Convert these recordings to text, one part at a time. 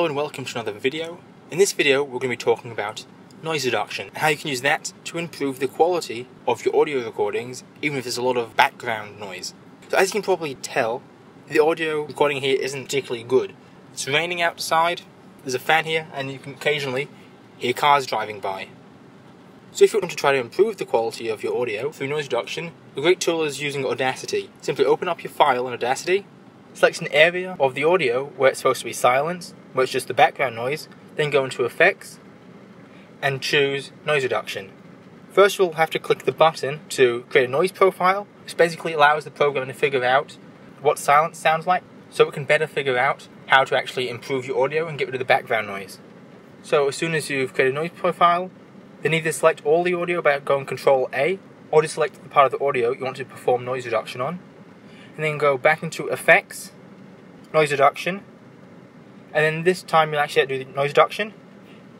Hello and welcome to another video. In this video we're going to be talking about noise reduction and how you can use that to improve the quality of your audio recordings even if there's a lot of background noise. So as you can probably tell, the audio recording here isn't particularly good. It's raining outside, there's a fan here, and you can occasionally hear cars driving by. So if you want to try to improve the quality of your audio through noise reduction, a great tool is using Audacity. Simply open up your file in Audacity, select an area of the audio where it's supposed to be silent, where it's just the background noise, then go into Effects and choose Noise Reduction. First you'll have to click the button to create a noise profile, which basically allows the program to figure out what silence sounds like, so it can better figure out how to actually improve your audio and get rid of the background noise. So as soon as you've created a noise profile, then either select all the audio by going Control A, or just select the part of the audio you want to perform noise reduction on, and then go back into Effects, Noise Reduction, and then this time you'll actually have to do the noise reduction.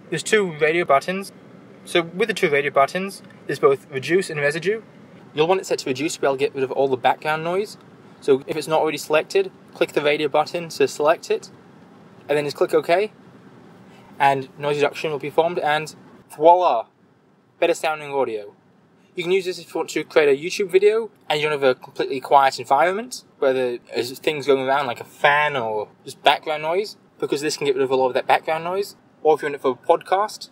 There's two radio buttons. So with the two radio buttons, there's both reduce and residue. You'll want it set to reduce to be able to get rid of all the background noise. So if it's not already selected, click the radio button to select it, and then just click OK, and noise reduction will be formed, and voila! Better sounding audio. You can use this if you want to create a YouTube video and you don't have a completely quiet environment where there's things going around like a fan or just background noise, because this can get rid of a lot of that background noise. Or if you want it for a podcast,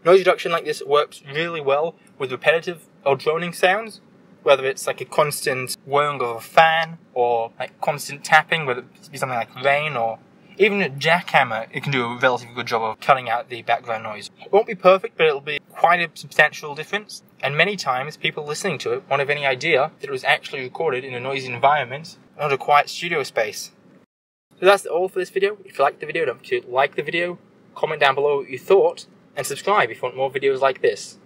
noise reduction like this works really well with repetitive or droning sounds, whether it's like a constant whirring of a fan or like constant tapping, whether it be something like rain or even a jackhammer. It can do a relatively good job of cutting out the background noise. It won't be perfect, but it'll be quite a substantial difference. And many times, people listening to it won't have any idea that it was actually recorded in a noisy environment, not a quiet studio space. So that's all for this video. If you liked the video, don't forget to like the video, comment down below what you thought, and subscribe if you want more videos like this.